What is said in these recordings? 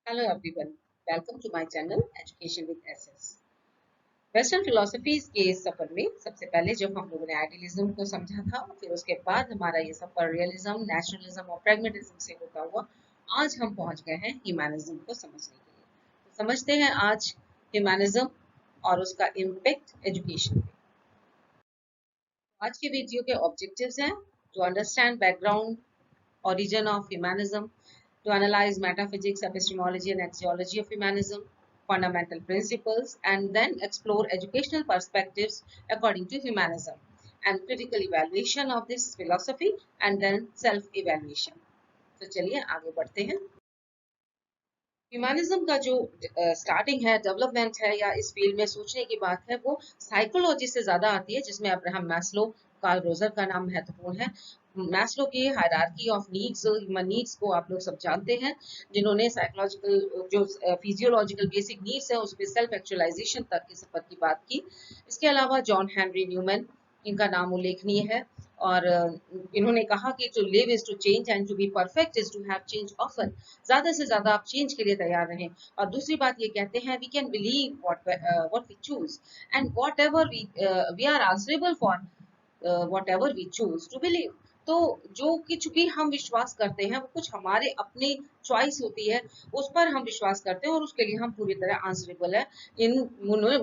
Hello everyone, welcome to my channel Education with SS। Western philosophies के इस सफर में सबसे पहले जब हम लोगों ने आइडियलिज्म को समझा था, फिर उसके बाद हमारा ये सफर रियलिज्म, नेशनलिज्म और प्रैग्मेटिज्म से होता हुआ आज हम पहुंच गए हैं ह्यूमैनिज्म को समझने के लिए। तो समझते हैं आज ह्यूमैनिज्म और उसका इम्पैक्ट एजुकेशन पे। आज के वीडियो के ऑब्जेक्टिव्स हैं to understand background origin of humanism, to analyze metaphysics, epistemology, and axiology of humanism, fundamental principles, and then explore educational perspectives according to humanism, and critical evaluation of this philosophy, and then self-evaluation. तो चलिए आगे बढ़ते हैं। Humanism का जो starting है, development है या इस फील्ड में सोचने की बात है, वो साइकोलॉजी से ज्यादा आती है, जिसमें अब्राहम मैस्लो, कार्ल रोजर का नाम महत्वपूर्ण है। मैस्लो की hierarchy of needs, human needs को आप लोग सब जानते हैं, जिन्होंने साइकोलॉजिकल जो फिजियोलॉजिकल बेसिक नीड्स है उसमें सेल्फ एक्चुअलाइजेशन तक के सफर की बात की। इसके अलावा जॉन हेनरी न्यूमैन, इनका नाम उल्लेखनीय है, और इन्होंने कहा कि to live is to change and to be perfect is to have change often. ज्यादा से ज्यादा आप चेंज के लिए तैयार रहें। और दूसरी बात ये कहते हैं, we can believe what we choose and whatever we are answerable for whatever we choose to believe. तो जो कुछ भी हम विश्वास करते हैं वो कुछ हमारे अपने चॉइस होती है, उस पर हम विश्वास करते हैं और उसके लिए हम पूरी तरह आंसरेबल है। इन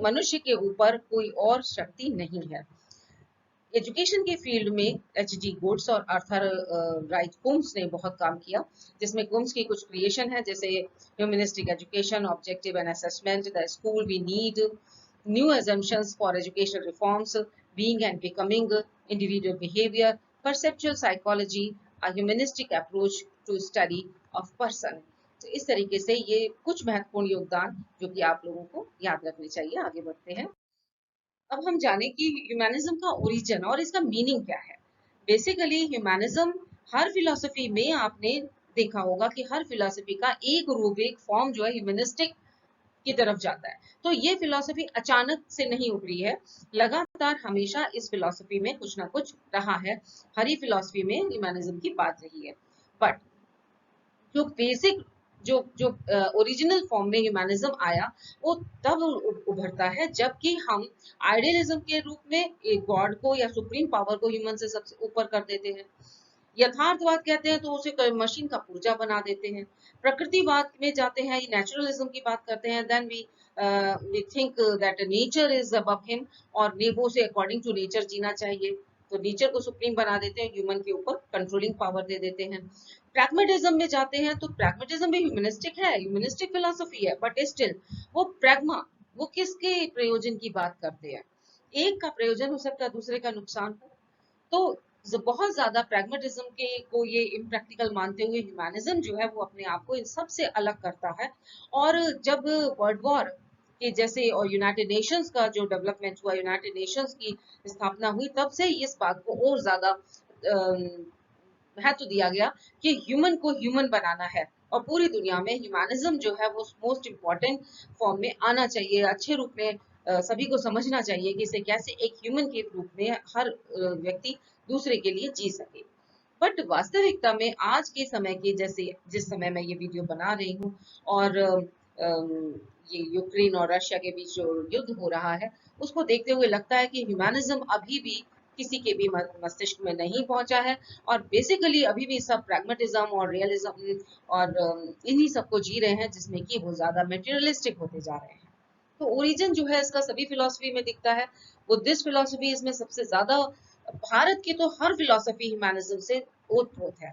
मनुष्य के ऊपर कोई और शक्ति नहीं है। एजुकेशन के फील्ड में एच.जी. गुड्स और आर्थर राइट कुम्स ने बहुत काम किया, जिसमें कुम्स की कुछ क्रिएशन है, जैसे humanistic education, objective and assessment, the school we need, new assumptions for education reforms, being and becoming, individual behaviour, perceptual psychology, a humanistic approach to study of person. तो इस तरीके से ये कुछ महत्वपूर्ण योगदान जो कि आप लोगों को याद रखने चाहिए। आगे बढ़ते हैं। अब हम जाने कि ह्यूमैनिज्म का ओरिजिन और इसका मीनिंग क्या है। बेसिकली ह्यूमैनिज्म, हर फिलॉसफी में आपने देखा होगा कि हर फिलॉसफी का एक रूप, एक फॉर्म जो है ह्यूमनिस्टिक की तरफ जाता है। तो ये फिलॉसफी अचानक से नहीं उभरी है, लगातार हमेशा इस फिलॉसफी में कुछ ना कुछ रहा है। हर ही फिलॉसफी में ह्यूमैनिज्म की बात रही है, बट जो बेसिक जो जो ओरिजिनल फॉर्म में ह्यूमैनिज्म आया, वो तब उभरता है जबकि हम आइडियलिज्म के रूप में एक गॉड को या सुप्रीम पावर को ह्यूमन से सबसे ऊपर कर देते हैं। यथार्थवाद कहते हैं तो उसे मशीन का पुर्जा बना देते हैं। प्रकृतिवाद में जाते हैं, नेचुरलिज्म की बात करते हैं, then we think that nature is above him, और वो से अकॉर्डिंग टू नेचर जीना चाहिए। तो नेचर को सुप्रीम बना देते हैं, ह्यूमन के ऊपर कंट्रोलिंग पावर दे देते हैं। प्रैग्मेटिज्म में जाते हैं तो प्रैग्मेटिज्म भी ह्यूमनिस्टिक है, ह्यूमनिस्टिक फिलोसफी है, बट स्टिल वो प्रैग्मा, वो किसके प्रयोजन की बात करते हैं। एक का प्रयोजन हो सकता है, दूसरे का नुकसान हो। तो बहुत ज्यादा प्रैग्मेटिज्म के को ये इम्प्रैक्टिकल मानते हुए ह्यूमैनिज्म जो है वो अपने आप को इन सबसे अलग करता है। और जब वर्ल्ड वॉर के जैसे और यूनाइटेड नेशंस का जो डेवलपमेंट हुआ, यूनाइटेड नेशंस की स्थापना हुई, तब से इस बात को और ज्यादा महत्व दिया गया कि ह्यूमन को ह्यूमन बनाना है, और पूरी दुनिया में ह्यूमैनिज्म जो है वो मोस्ट इम्पॉर्टेंट फॉर्म में आना चाहिए, अच्छे रूप में सभी को समझना चाहिए कि इसे कैसे एक ह्यूमन के रूप में हर व्यक्ति दूसरे के लिए जी सके। बट वास्तविकता में आज के समय के जैसे, जिस समय मैं ये वीडियो बना रही हूँ, और ये यूक्रेन और रशिया के बीच जो युद्ध हो रहा है, उसको देखते हुए लगता है कि ह्यूमैनिज्म अभी भी किसी के भी मस्तिष्क में नहीं पहुंचा है, और बेसिकली अभी भी सब प्रैग्मेटिज्म और रियलिज्म और इन्हीं सबको जी रहे हैं, जिसमें कि वो ज्यादा मेटेरियलिस्टिक होते जा रहे हैं। तो ओरिजिन जो है इसका सभी फिलॉसफी में दिखता है। बुद्धिस्ट फिलॉसफी इसमें सबसे ज्यादा, भारत की तो हर फिलॉसफी ह्यूमैनिज्म से ओतप्रोत है।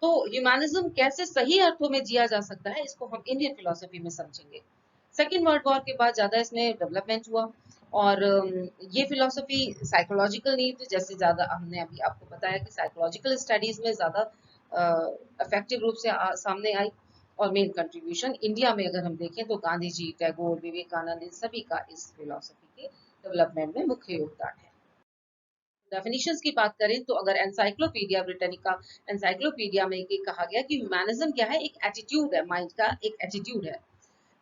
तो ह्यूमैनिज्म कैसे सही अर्थों में जिया जा सकता है, इसको हम इंडियन फिलॉसफी में समझेंगे। सेकेंड वर्ल्ड वॉर के बाद ज्यादा इसमें डेवलपमेंट हुआ, और ये फिलॉसफी साइकोलॉजिकल नहीं थी, जैसे ज्यादा हमने अभी आपको बताया कि साइकोलॉजिकल स्टडीज में ज्यादा इफेक्टिव रूप से सामने आई। और मेन कंट्रीब्यूशन इंडिया में अगर हम देखें तो गांधी जी, टैगोर, विवेकानंद, इन सभी का इस फिलॉसफी के डेवलपमेंट में मुख्य योगदान है। डेफिनेशंस की बात करें तो अगर एनसाइक्लोपीडिया ब्रिटानिका, एनसाइक्लोपीडिया में ये कहा गया कि ह्यूमैनिज्म क्या है, एक एटीट्यूड है, माइंड का एक एटीट्यूड है,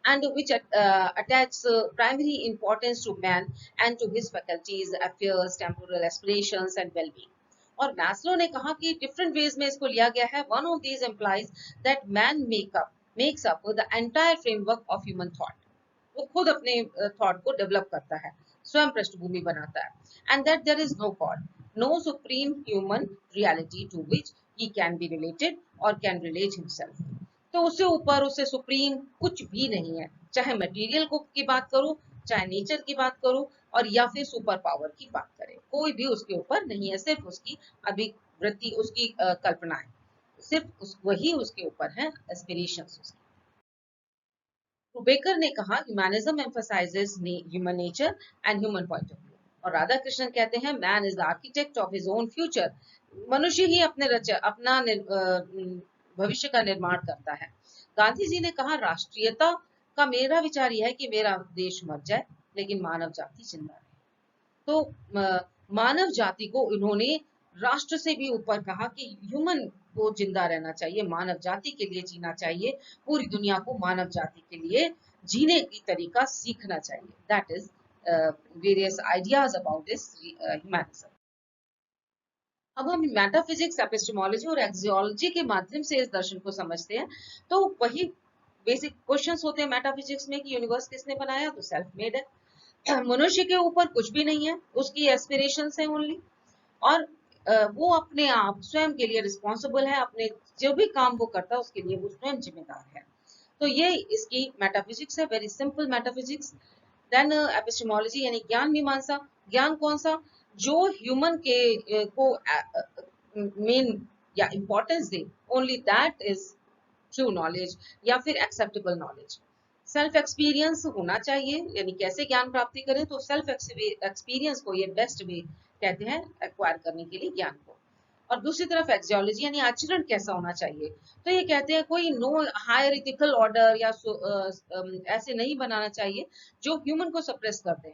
and which attaches primary importance to man and to his faculties, affairs, temporal aspirations and well-being. और मैस्लो ने कहा कि डिफरेंट वेज में इसको लिया गया है। One of these implies that man makeup makes up the entire framework of human thought. वो खुद अपने थॉट को डेवलप करता है, स्वयं पृष्ठभूमि बनाता है। And that there is no god, no supreme human reality to which he can be related और कैन रिलेट हिमसेल्फ। तो उससे ऊपर, उससे सुप्रीम कुछ भी नहीं है, चाहे मटेरियल को की बात करूं, चाहे नेचर की बात करूं, और या फिर सुपर पावर की बात करें, कोई भी उसके ऊपर नहीं है, सिर्फ उसकी अभिवृत्ति, उसकी कल्पना है, सिर्फ वही उसके ऊपर है, एस्पिरेशंस उसकी। तो बेकर ने कहा humanism emphasises human nature and human point of view, और राधा कृष्णन कहते हैं man is the architect of his own future, मनुष्य ही अपना भविष्य का निर्माण करता है। गांधी जी ने कहा राष्ट्रीयता का मेरा विचार यह है कि मेरा देश मर जाए लेकिन मानव जाति जिंदा रहे। तो मानव जाति को इन्होंने राष्ट्र से भी ऊपर कहा कि ह्यूमन को जिंदा रहना चाहिए, मानव जाति के लिए जीना चाहिए, पूरी दुनिया को मानव जाति के लिए जीने की तरीका सीखना चाहिए। That is various ideas about this humanism. अब हम मेटाफिजिक्स, एपिस्टेमोलॉजी और एक्सियोलॉजी के माध्यम से इस दर्शन को समझते हैं। तो वही बेसिक क्वेश्चंस होते हैं मेटाफिजिक्स में कि यूनिवर्स किसने बनाया, तो सेल्फ मेड है, मनुष्य के ऊपर कुछ भी नहीं है, उसकी एस्पिरेशंस है ओनली, और वो अपने आप स्वयं के लिए रिस्पॉन्सिबल है, अपने जो भी काम वो करता है उसके लिए वो स्वयं जिम्मेदार है। तो ये इसकी मेटाफिजिक्स है, very simple metaphysics. Then epistemology यानी ज्ञान मीमांसा। ज्ञान कौन सा, जो ह्यूमन के को मेन या importance they, only that is true knowledge या फिर एक्सेप्टेबल नॉलेज। सेल्फ एक्सपीरियंस होना चाहिए, यानी कैसे ज्ञान प्राप्ति करें, तो सेल्फ एक्सपीरियंस को ये बेस्ट वे कहते हैं एक्वायर करने के लिए ज्ञान को। और दूसरी तरफ एक्सियोलॉजी यानी आचरण कैसा होना चाहिए, तो ये कहते हैं कोई नो हायर इथिकल ऑर्डर या ऐसे नहीं बनाना चाहिए जो ह्यूमन को सप्रेस कर दे।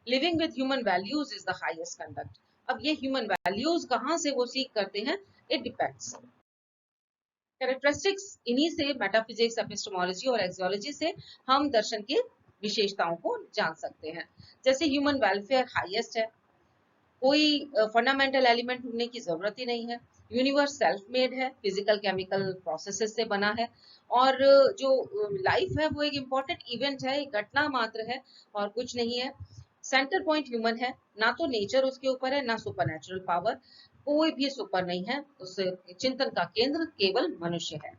Living with human values is the highest conduct. अब ये ह्यूमन वैल्यूज कहाँ से वो सीख करते हैं, इट डिपेंड्स। कैरेक्टरिस्टिक्स इन्हीं से, मेटाफिजिक्स, एपिस्टेमोलॉजी और एक्सियोलॉजी से हम दर्शन की विशेषताओं को जान सकते हैं। जैसे ह्यूमन वेलफेयर हाईएस्ट है, कोई फंडामेंटल एलिमेंट ढूंढने की जरूरत ही नहीं है, यूनिवर्स सेल्फ मेड है, फिजिकल केमिकल प्रोसेसेस से बना है, और जो लाइफ है वो एक इम्पॉर्टेंट इवेंट है, एक घटना मात्र है और कुछ नहीं है। सेंटर पॉइंट ह्यूमन है, ना तो नेचर उसके ऊपर है ना सुपर पावर, कोई भी सुपर नहीं है, उस चिंतन का केंद्र केवल मनुष्य है।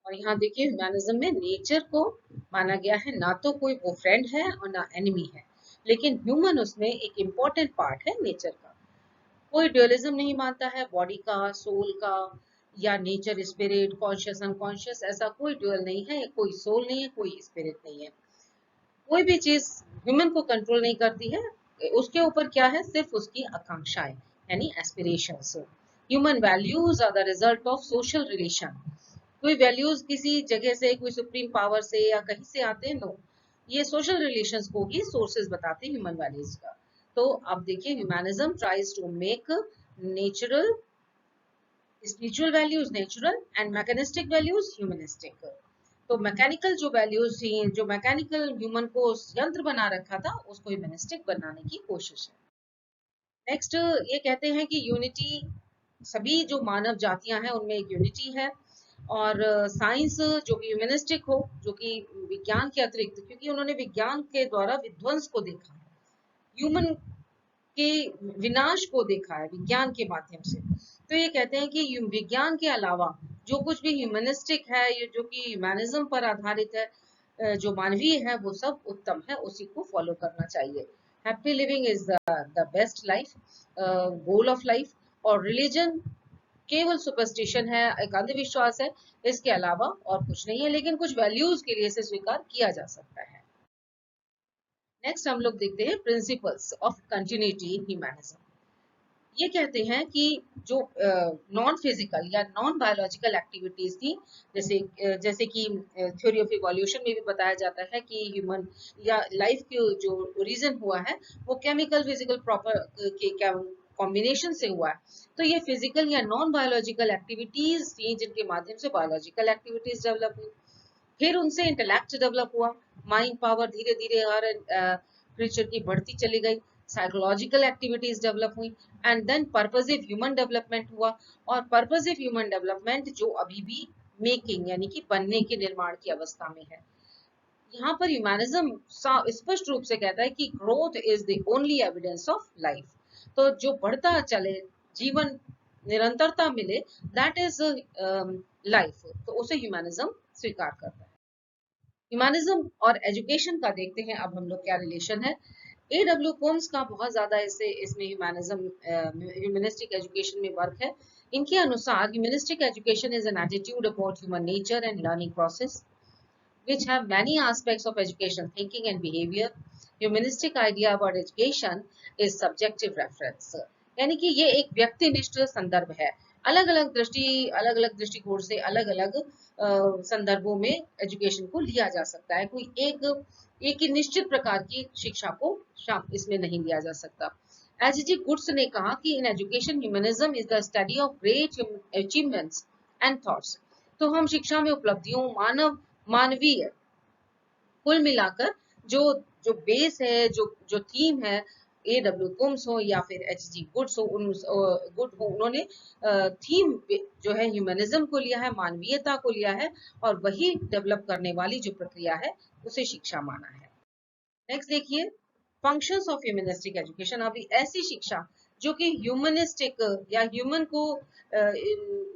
और यहाँ देखिए ह्यूमनिज्म में नेचर को माना गया है ना तो कोई वो फ्रेंड है और ना एनिमी है, लेकिन ह्यूमन उसमें एक इम्पोर्टेंट पार्ट है नेचर का। कोई ड्यूअलिज्म नहीं मानता है बॉडी का, सोल का, या नेचर स्पिरिट, कॉन्शियस अनकॉन्शियस, ऐसा कोई ड्यूअल नहीं है, कोई सोल नहीं है, कोई स्पिरिट नहीं है। कोई भी चीज ह्यूमन को कंट्रोल नहीं करती है, उसके ऊपर क्या है, सिर्फ उसकी आकांक्षाएं यानी aspirations. Human values are the result of social relation. कोई वैल्यूज किसी जगह से, कोई सुप्रीम पावर से या कहीं से आते हैं, नो, ये सोशल रिलेशंस को ही सोर्सेज बताते हैं ह्यूमन वैल्यूज का। तो अब देखिए humanism tries to make natural spiritual values natural and mechanistic values humanistic. तो मैकेनिकल जो वैल्यूज थी, जो मैकेनिकल ह्यूमन को यंत्र बना रखा था, उसको ह्यूमनिस्टिक बनाने की कोशिश है। नेक्स्ट ये कहते हैं कि यूनिटी, सभी जो मानव जातियां हैं उनमें एक यूनिटी है, और साइंस जो कि ह्यूमनिस्टिक हो, जो कि विज्ञान के अतिरिक्त, क्योंकि उन्होंने विज्ञान के द्वारा विध्वंस को देखा है, ह्यूमन के विनाश को देखा है विज्ञान के माध्यम से। तो ये कहते हैं कि विज्ञान के अलावा जो कुछ भी ह्यूमनिस्टिक है, ये जो कि ह्यूमनिज्म पर आधारित है, जो मानवीय है, वो सब उत्तम है, उसी को फॉलो करना चाहिए। Happy living is the best life, goal of life. और रिलीजन केवल सुपरस्टिशन है, एक अंधविश्वास है, इसके अलावा और कुछ नहीं है, लेकिन कुछ वैल्यूज के लिए इसे स्वीकार किया जा सकता है। नेक्स्ट हम लोग देखते हैं principles of continuity in humanism. ये कहते हैं कि जो नॉन फिजिकल या नॉन बायोलॉजिकल एक्टिविटीज थी, जैसे कि थ्योरी ऑफ इवोल्यूशन में भी बताया जाता है कि ह्यूमन या लाइफ के जो रीजन हुआ है वो केमिकल फिजिकल प्रॉपर के कॉम्बिनेशन से हुआ है। तो ये फिजिकल या नॉन बायोलॉजिकल एक्टिविटीज थी जिनके माध्यम से बायोलॉजिकल एक्टिविटीज डेवलप हुई, फिर उनसे इंटेलेक्ट डेवलप हुआ, माइंड पावर धीरे धीरे हर क्रीचर की बढ़ती चली गई, साइकोलॉजिकल एक्टिविटीज डेवलप हुई, and then purposive human development हुआ। और पर्पसिव ह्यूमन डेवलपमेंट जो अभी भी मेकिंग यानी कि बनने के निर्माण की अवस्था में है। यहाँ पर ह्यूमैनिज्म स्पष्ट रूप से कहता है कि growth is the only evidence of life. तो जो बढ़ता चले, जीवन निरंतरता मिले, दैट इज लाइफ, तो उसे ह्यूमैनिज्म स्वीकार करता है। ह्यूमैनिज्म और एजुकेशन का देखते हैं अब हम लोग क्या रिलेशन है। A.W. कोम्स का बहुत ज्यादा इसमें ह्यूमनिस्टिक एजुकेशन में वर्क है। इनके अनुसार humanistic education is an attitude about human nature and learning process which have many aspects of educational thinking and behavior. Humanistic idea about education is subjective reference. यानी कि ये एक व्यक्तिनिष्ठ संदर्भ है। अलग अलग दृष्टिकोण से अलग अलग संदर्भों में एजुकेशन को लिया जा सकता है। कोई एक ही निश्चित प्रकार की शिक्षा को इसमें नहीं लिया जा सकता। H.G. गुड्स ने कहा कि in education humanism is the study of great achievements and thoughts. तो हम शिक्षा में उपलब्धियों, मानवीय कुल मिलाकर जो जो बेस है, जो थीम है, A.W. कोम्स हो या फिर H.G. गुड्स हो, उन्होंने थीम जो है ह्यूमनिज्म को लिया है, मानवीयता को लिया है, और वही डेवलप करने वाली जो प्रक्रिया है उसे शिक्षा माना है। नेक्स्ट देखिए, फंक्शंस ऑफ ह्यूमनिस्टिक एजुकेशन। अभी ऐसी शिक्षा जो कि ह्यूमनिस्टिक या ह्यूमन को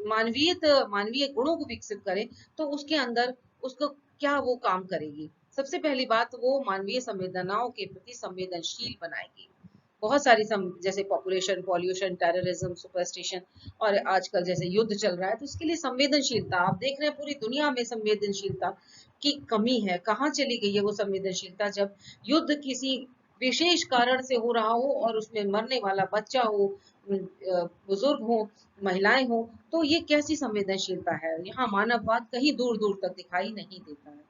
मानवीय गुणों को विकसित करे, तो उसके अंदर उसको क्या वो काम करेगी। सबसे पहली बात, वो मानवीय संवेदनाओं के प्रति संवेदनशील बनाएगी। बहुत सारी जैसे पॉपुलेशन, पॉल्यूशन, टेररिज्म, सुपरस्टिशन, और आजकल जैसे युद्ध चल रहा है, तो उसके लिए संवेदनशीलता, आप देख रहे हैं पूरी दुनिया में संवेदनशीलता की कमी है। कहाँ चली गई है वो संवेदनशीलता, जब युद्ध किसी विशेष कारण से हो रहा हो और उसमें मरने वाला बच्चा हो, बुजुर्ग हो, महिलाएं हो, तो ये कैसी संवेदनशीलता है। यहाँ मानववाद कहीं दूर दूर तक दिखाई नहीं देता है।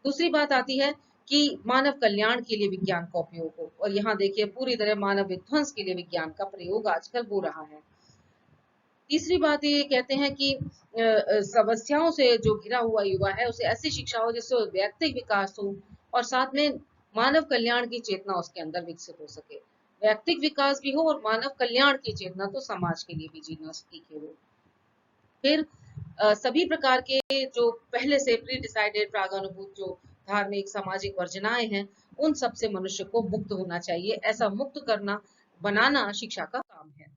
दूसरी बात आती है कि मानव कल्याण के लिए विज्ञान का उपयोग हो, और यहाँ देखिए पूरी तरह मानव विध्वंस के लिए विज्ञान का प्रयोग आजकल हो रहा है। तीसरी बात ये कहते हैं कि समस्याओं से जो घिरा हुआ युवा है, उसे ऐसी शिक्षा हो जिससे व्यक्तिगत विकास हो, और साथ में मानव कल्याण की चेतना उसके अंदर विकसित हो सके। व्यक्तिगत विकास भी हो और मानव कल्याण की चेतना, तो समाज के लिए भी जीना सीखे हो। फिर सभी प्रकार के जो पहले से प्री डिसाइडेड प्रागानुभूत जो धार्मिक सामाजिक वर्जनाएं हैं, उन सब से मनुष्य को मुक्त होना चाहिए। ऐसा मुक्त करना, बनाना शिक्षा का काम है।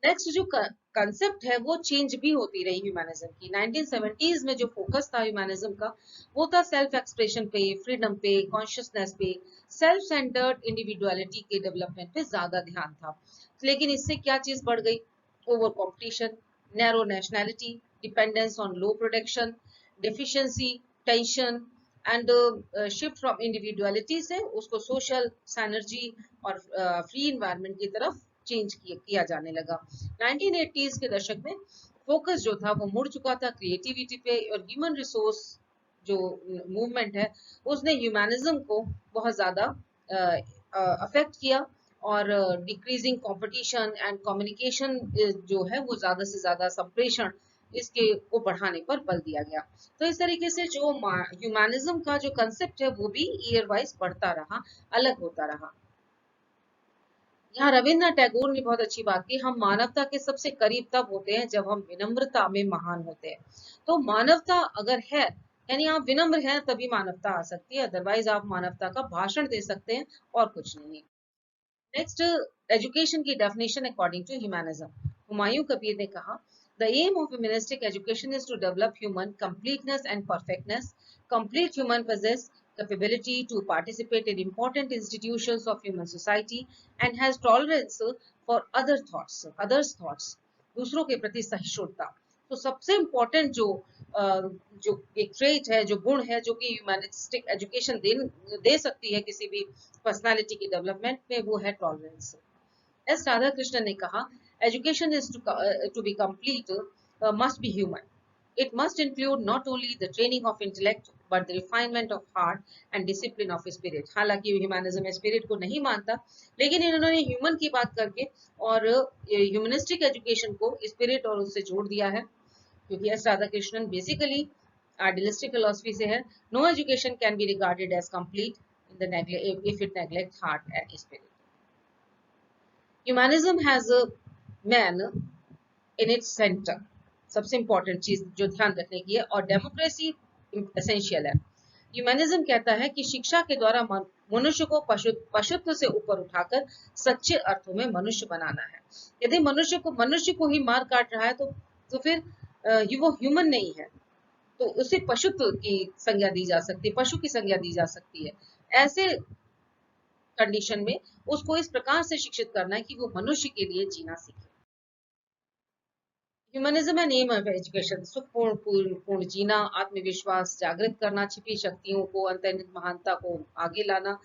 नेक्स्ट जो कंसेप्ट है वो चेंज भी होती रही ह्यूमनिज्म की। 1970s में जो फोकस था ह्यूमनिज्म का, वो था सेल्फ एक्सप्रेशन पे, फ्रीडम पे, कॉन्शियसनेस पे, सेल्फ सेंटर्ड इंडिविजुअलिटी के डेवलपमेंट पे ज्यादा ध्यान था। लेकिन इससे क्या चीज बढ़ गई, over competition, narrow nationality, dependence on low production, deficiency, tension, and shift from individuality से उसको सोशल सैनर्जी और फ्री इन्वायरमेंट की तरफ चेंज किया जाने लगा। 1980s के दशक में फोकस जो था वो मुड़ चुका था क्रिएटिविटी पे, और ह्यूमन रिसोर्स जो मूवमेंट है उसने ह्यूमनिज्म को बहुत ज्यादा अफेक्ट किया, और डिक्रीजिंग कंपटीशन एंड कम्युनिकेशन जो है वो ज्यादा से ज्यादा संप्रेषण इसके को बढ़ाने पर बल दिया गया। तो इस तरीके से जो ह्यूमनिज्म का जो कंसेप्ट है वो भी ईयर वाइज बढ़ता रहा, अलग होता रहा। यहाँ रविन्द्रनाथ टैगोर ने बहुत अच्छी बात की, हम मानवता के सबसे करीब तब होते हैं जब हम विनम्रता में महान होते हैं। तो मानवता अगर है, यानी आप विनम्र हैं, तभी मानवता आ सकती है, अदरवाइज आप मानवता का भाषण दे सकते हैं और कुछ नहीं। नेक्स्ट, एजुकेशन की definition according to humanism. Humayun Kabir ने कहा, the aim of humanistic education is to develop human completeness and perfectness. Complete human possess capability to participate in important institutions of human society and has tolerance for others thoughts, दूसरों के प्रति सहिष्णुता। तो सबसे important जो एक trait है, जो गुण है, जो कि ह्यूमनिस्टिक एजुकेशन दे सकती है किसी भी पर्सनालिटी की डेवलपमेंट में, वो है टॉलरेंस। एस राधा कृष्णन ने कहा, education is to be complete must be human. It must include not only the training of intellect but the refinement of heart and discipline of spirit। हालांकि ह्यूमनिज्म स्पिरिट को नहीं मानता, लेकिन इन्होंने ह्यूमन की बात करके और ह्यूमनिस्टिक एजुकेशन को स्पिरिट और उससे जोड़ दिया है, क्योंकि S Radhakrishnan basically idealistic philosophy से है। No education can be regarded as complete if it neglects heart and spirit। Humanism has a man in its center। सबसे इंपॉर्टेंट चीज जो ध्यान रखने की है, और डेमोक्रेसी एसेंशियल है। ह्यूमनिज्म कहता है कि शिक्षा के द्वारा मनुष्य को पशुत्व से ऊपर उठाकर सच्चे अर्थों में मनुष्य बनाना है। यदि मनुष्य को ही मार काट रहा है तो फिर वो ह्यूमन नहीं है, तो उसे पशुत्व की संज्ञा दी जा सकती है, पशु की संज्ञा दी जा सकती है। ऐसे कंडीशन में उसको इस प्रकार से शिक्षित करना है कि वो मनुष्य के लिए जीना सीखे। Humanism and aim of education, सुखपूर्ण पूर्ण जीना, आत्मविश्वास जागृत करना, छिपी शक्तियों को, अंतर्निहित महानता को आगे लाना,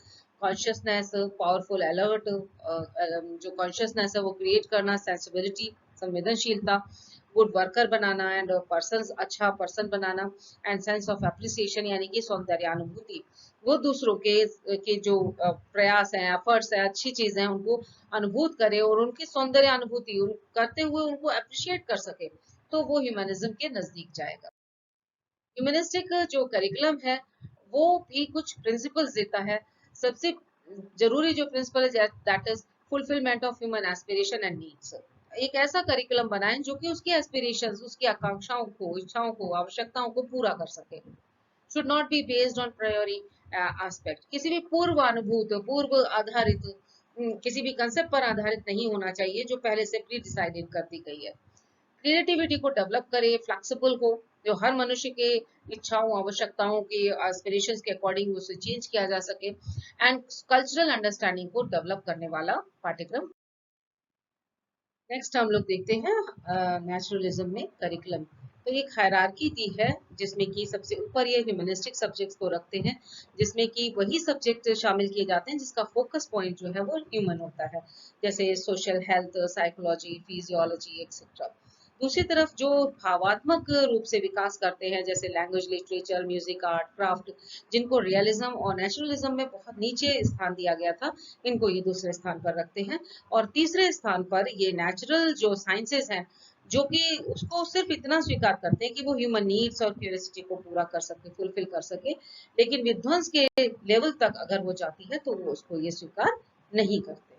कॉन्शियसनेस, पावरफुल अलर्ट, जो कॉन्शियसनेस है वो क्रिएट करना, सेंसिबिलिटी संवेदनशीलता, गुड वर्कर बनाना एंड पर्सन अच्छा पर्सन बनाना, एंड सेंस ऑफ एप्रिसिएशन यानी कि सौंदर्यानुभूति, वो दूसरों के जो प्रयास हैं, एफर्ट्स हैं, अच्छी चीजें हैं, उनको अनुभूत करे और उनकी सौंदर्य अनुभूति करते हुए उनको अप्रिशिएट कर सके, तो वो ह्यूमनिज्म के नजदीक जाएगा। ह्यूमनिस्टिक जो करिकुलम है वो भी कुछ प्रिंसिपल्स देता है। सबसे जरूरी जो प्रिंसिपल है that is fulfilment of human aspiration and needs. एक ऐसा करिकुलम बनाएं जो कि उसकी एस्पिरेशंस, उसकी आकांक्षाओं को, इच्छाओं को, आवश्यकताओं को पूरा कर सके। Should not be based on प्रायोरी aspect, किसी भी पूर्व आधारित किसी भी कंसेप्ट पर आधारित नहीं होना चाहिए जो पहले से प्री डिसाइडेड कर दी गई है। क्रिएटिविटी को डेवलप करे, फ्लेक्सिबल हो, जो हर मनुष्य के इच्छाओं, आवश्यकताओं के, एस्पिरेशंस के अकॉर्डिंग उसे चेंज किया जा सके, एंड कल्चरल अंडरस्टैंडिंग को डेवलप करने वाला पाठ्यक्रम। नेक्स्ट हम लोग देखते हैं नेचुरलिज्म में करिकुलम। तो एक हायरार्की दी है जिसमें कि सबसे ऊपर ये ह्यूमनिस्टिक सब्जेक्ट्स को रखते हैं, जिसमें कि वही सब्जेक्ट शामिल किए जाते हैं जिसका फोकस पॉइंट जो है वो ह्यूमन होता है, जैसे social health, psychology, physiology etcetera. दूसरी तरफ जो भावात्मक रूप से विकास करते हैं, जैसे language, literature, music, art, craft, जिनको रियलिज्म और नेचुरलिज्म में बहुत नीचे स्थान दिया गया था, इनको ये दूसरे स्थान पर रखते हैं। और तीसरे स्थान पर ये नेचुरल जो साइंसेस हैं, जो कि उसको सिर्फ इतना स्वीकार करते हैं कि वो ह्यूमन नीड्स और क्यूरियोसिटी को पूरा कर सके, फुलफिल कर सके, लेकिन विध्वंस के लेवल तक अगर वो जाती है तो वो उसको ये स्वीकार नहीं करते।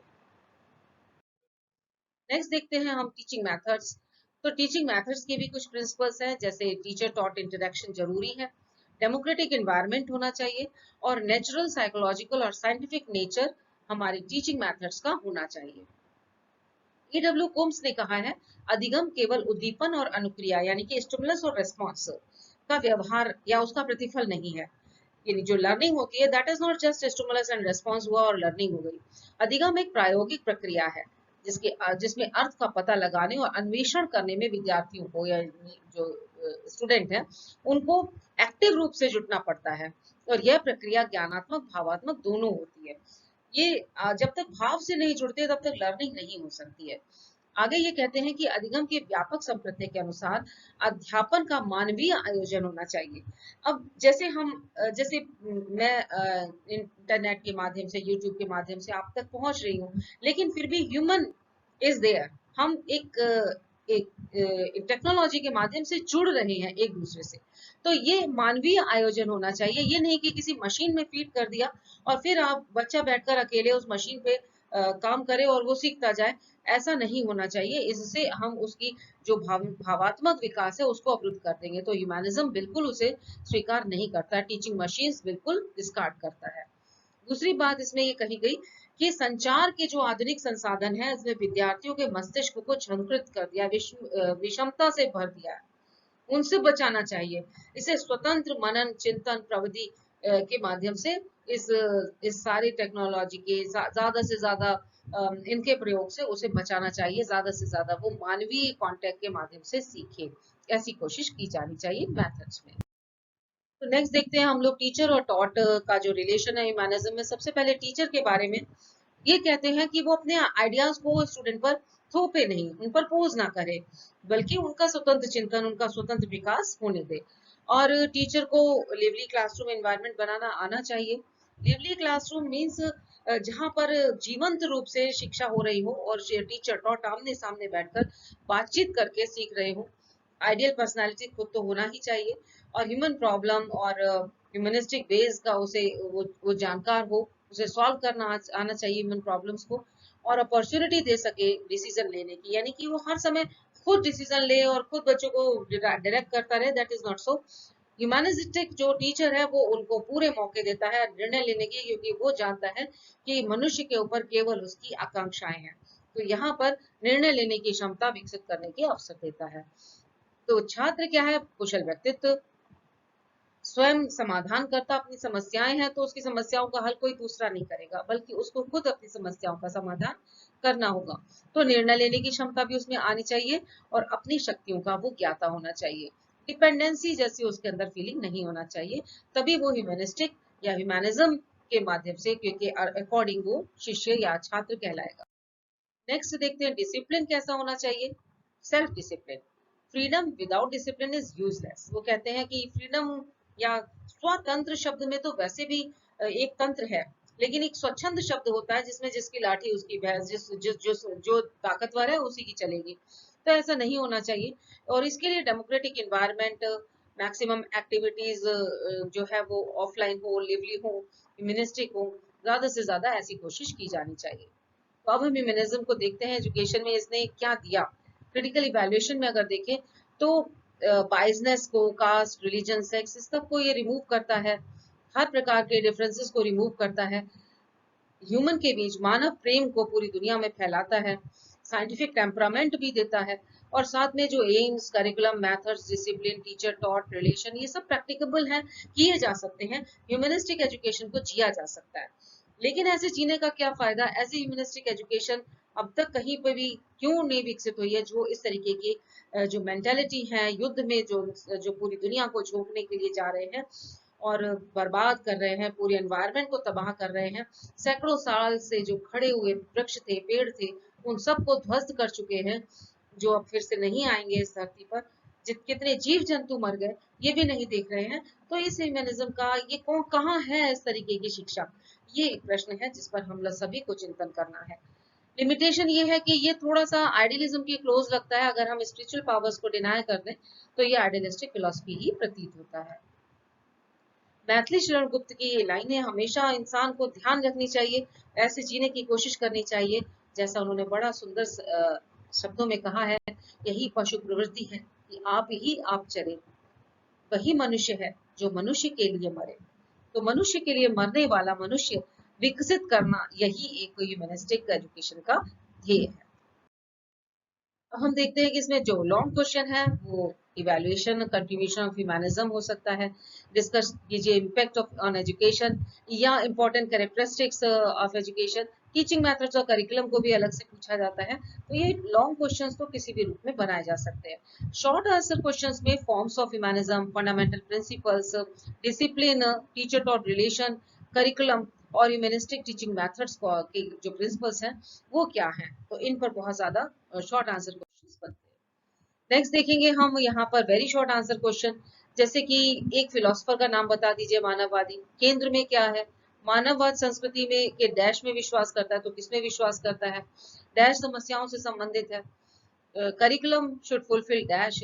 नेक्स्ट देखते हैं हम टीचिंग मेथड्स। तो टीचिंग मेथड्स के भी कुछ प्रिंसिपल्स हैं, जैसे टीचर टॉट इंटरेक्शन जरूरी है, डेमोक्रेटिक एनवायरनमेंट होना चाहिए, और नेचुरल, साइकोलॉजिकल और साइंटिफिक नेचर हमारी टीचिंग मेथड्स का होना चाहिए। ईडब्ल्यू कोम्स ने कहा है, अधिगम केवल उद्दीपन और अनुक्रिया यानी कि स्टिमुलस और रेस्पॉन्स का व्यवहार या उसका प्रतिफल नहीं है। यानी जो लर्निंग होती है that is not just stimulus and response हुआ और लर्निंग हो गई। अधिगम एक प्रायोगिक प्रक्रिया है जिसमें अर्थ का पता लगाने और अन्वेषण करने में विद्यार्थियों को या जो स्टूडेंट है उनको एक्टिव रूप से जुटना पड़ता है, और यह प्रक्रिया ज्ञानात्मक, भावात्मक दोनों होती है। ये जब तक भाव से नहीं जुड़ते तब तक लर्निंग नहीं हो सकती है। आगे ये कहते हैं कि अधिगम के व्यापक संप्रदाय के अनुसार अध्यापन का मानवीय आयोजन होना चाहिए। अब जैसे मैं इंटरनेट के माध्यम से, यूट्यूब के माध्यम से आप तक पहुंच रही हूँ, लेकिन फिर भी ह्यूमन इज देयर। हम एक टेक्नोलॉजी के माध्यम से जुड़ रहे हैं एक दूसरे से, तो ये मानवीय आयोजन होना चाहिए। ये नहीं कि किसी मशीन में फीड कर दिया और फिर आप बच्चा बैठकर अकेले उस मशीन पे काम करे और वो सीखता जाए, ऐसा नहीं होना चाहिए। इससे हम उसकी जो भावात्मक विकास है उसको अवरुद्ध कर देंगे। तो ह्यूमनिज्म बिल्कुल उसे स्वीकार नहीं करता, टीचिंग मशीन्स बिल्कुल डिस्कार्ड करता है। दूसरी बात इसमें ये कही गई कि संचार के जो आधुनिक संसाधन है इसमें विद्यार्थियों के मस्तिष्क को झंकृत कर दिया, विषमता से भर दिया, उनसे बचाना चाहिए। इसे स्वतंत्र मनन, चिंतन, प्रविधि के माध्यम से इस सारी टेक्नोलॉजी के ज्यादा से ज्यादा इनके प्रयोग से उसे बचाना चाहिए, ज्यादा से ज्यादा वो मानवीय कांटेक्ट के माध्यम से सीखे, ऐसी कोशिश की जानी चाहिए मेथड्स में। तो नेक्स्ट देखते हैं हम लोग टीचर और टॉट का जो रिलेशन है ह्यूमनिज्म में। सबसे पहले टीचर के बारे में ये कहते हैं कि वो अपने आइडियाज को स्टूडेंट पर थोपे नहीं, उन पर पोज ना करे, बल्कि उनका स्वतंत्र चिंतन, उनका स्वतंत्र विकास होने दे। और टीचर को लिवली क्लासरूम एनवायरनमेंट बनाना आना चाहिए। लिवली क्लासरूम मीन्स जहाँ पर जीवंत रूप से शिक्षा हो रही हो और टीचर टॉट आमने सामने बैठकर बातचीत करके सीख रहे हो। आइडियल पर्सनालिटी खुद तो होना ही चाहिए, और ह्यूमन प्रॉब्लम और ह्यूमनिस्टिक बेस का वो जानकार हो, उसे सॉल्व करना आना चाहिए ह्यूमन प्रॉब्लम्स को, और अपॉर्चुनिटी दे सके डिसीजन लेने की, यानी कि वो हर समय खुद डिसीजन ले और खुद बच्चों को डायरेक्ट करता रहे, that is not so. Humanistic जो टीचर है वो उनको पूरे मौके देता है निर्णय लेने की, क्योंकि वो जानता है कि मनुष्य के ऊपर केवल उसकी आकांक्षाएं हैं। तो यहाँ पर निर्णय लेने की क्षमता विकसित करने के अवसर देता है। तो छात्र क्या है, कुशल व्यक्तित्व, स्वयं समाधान करता, अपनी समस्याएं हैं तो उसकी समस्याओं का हल कोई दूसरा नहीं करेगा, बल्कि उसको खुद अपनी समस्याओं का समाधान करना होगा। तो निर्णय लेने की क्षमता भी उसमें आनी चाहिए और अपनी शक्तियों का वो ज्ञाता होना चाहिए। डिपेंडेंसी जैसी उसके अंदर फीलिंग नहीं होना चाहिए, तभी वो ह्यूमैनिस्टिक या ह्यूमैनिज्म के माध्यम से, क्योंकि अकॉर्डिंग वो शिष्य या छात्र कहलाएगा। नेक्स्ट देखते हैं डिसिप्लिन कैसा होना चाहिए। Self discipline, freedom without discipline is useless. वो कहते हैं कि फ्रीडम या स्वतंत्र शब्द में तो वैसे भी एक तंत्र है, लेकिन एक स्वच्छंद शब्द होता है जिसमें जिसकी लाठी उसकी भैंस, जिस जिस जो जो ताकतवर है उसी की चलेगी। तो ऐसा नहीं होना चाहिए, और इसके लिए डेमोक्रेटिक इन्वायरमेंट, मैक्सिमम एक्टिविटीज जो है वो ऑफलाइन हो, लिवली हो, मिनिस्ट्रिक हो, ज्यादा से ज्यादा ऐसी कोशिश की जानी चाहिए। तो अब हम ह्यूमनिज्म को देखते हैं, एजुकेशन में इसने क्या दिया। क्रिटिकल इवैल्यूएशन में अगर देखें तो बाइजनेस को, कास्ट, रिलीजन, सेक्स, इस सब को ये रिमूव करता है, हर प्रकार के डिफरेंसेस को रिमूव करता है, ह्यूमन के बीच मानव प्रेम को पूरी दुनिया में फैलाता है, साइंटिफिक टेम्परामेंट भी देता है, और साथ में जो AIIMS, curriculum, methods, discipline, teacher taught relation, ये सब प्रैक्टिकेबल हैं, किए जा सकते हैं, ह्यूमनिस्टिक एजुकेशन को जिया जा सकता है। लेकिन ऐसे जीने का क्या फायदा, ऐसी ह्यूमनिस्टिक एजुकेशन अब तक कहीं पर भी क्यों नहीं विकसित हुई है, जो इस तरीके की जो मेंटेलिटी है, युद्ध में जो जो पूरी दुनिया को झोंकने के लिए जा रहे हैं और बर्बाद कर रहे हैं, पूरे एनवायरनमेंट को तबाह कर रहे हैं। सैकड़ों साल से जो खड़े हुए वृक्ष थे, पेड़ थे, उन सबको ध्वस्त कर चुके हैं, जो अब फिर से नहीं आएंगे इस धरती पर। कितने जीव जंतु मर गए, ये भी नहीं देख रहे हैं। तो इस ह्यूमनिज्म का ये कौन कहाँ है इस तरीके की शिक्षा, ये एक प्रश्न है जिस पर हम लोग सभी को चिंतन करना है। लिमिटेशन ये है कि ये थोड़ा सा आइडियलिज्म के क्लोज लगता है। अगर हम स्पिरिचुअल पावर्स को डिनाई कर दें तो ये आइडियलिस्टिक फिलॉसफी ही प्रतीत होता है। मैथिली शरण गुप्त की ये लाइनें हमेशा इंसान को ध्यान रखनी चाहिए, ऐसे जीने की कोशिश करनी चाहिए जैसा उन्होंने बड़ा सुंदर शब्दों में कहा है। यही पशु प्रवृत्ति है कि आप ही आप चले, वही मनुष्य है जो मनुष्य के लिए मरे। तो मनुष्य के लिए मरने वाला मनुष्य विकसित करना, यही एक ह्यूमनिस्टिक एजुकेशन का ध्येय है। अब हम देखते हैं कि इसमें जो लॉन्ग क्वेश्चन है वो इवैल्यूएशन कंट्रीब्यूशन ऑफ ह्यूमनिज्म हो सकता है। डिस्कस कीजिए इम्पैक्ट ऑफ ऑन एजुकेशन या important characteristics of education. Teaching methods और करिकुलम को भी अलग से पूछा जाता है। तो ये लॉन्ग क्वेश्चंस तो किसी भी रूप में बनाए जा सकते हैं। शॉर्ट आंसर क्वेश्चंस में forms of humanism, fundamental principles, discipline, teacher taught relation, curriculum और ह्यूमनिस्टिक टीचिंग मेथड्स के जो प्रिंसिपल्स हैं वो क्या हैं, तो इन पर बहुत ज्यादा शॉर्ट आंसर क्वेश्चंस बनते हैं। नेक्स्ट देखेंगे हम यहाँ पर वेरी शॉर्ट आंसर क्वेश्चन, जैसे कि एक फिलोसफर का नाम बता दीजिए, मानववादी केंद्र में क्या है। मानववाद संस्कृति में के डैश में विश्वास करता है, तो किसमें विश्वास करता है, डैश समस्याओं से संबंधित है। Curriculum should fulfil dash,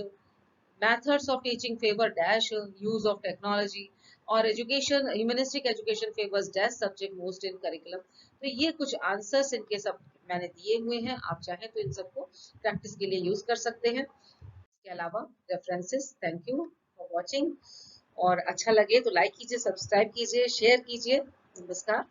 methods of teaching favor dash use of technology, और education humanistic education favours dash subject most in curriculum. तो ये कुछ आंसर्स इनके सब मैंने दिए हुए हैं, आप चाहें तो इन सबको प्रैक्टिस के लिए यूज कर सकते हैं। इसके अलावा references. Thank you for watching, और अच्छा लगे तो लाइक कीजिए, सब्सक्राइब कीजिए, शेयर कीजिए। नमस्कार।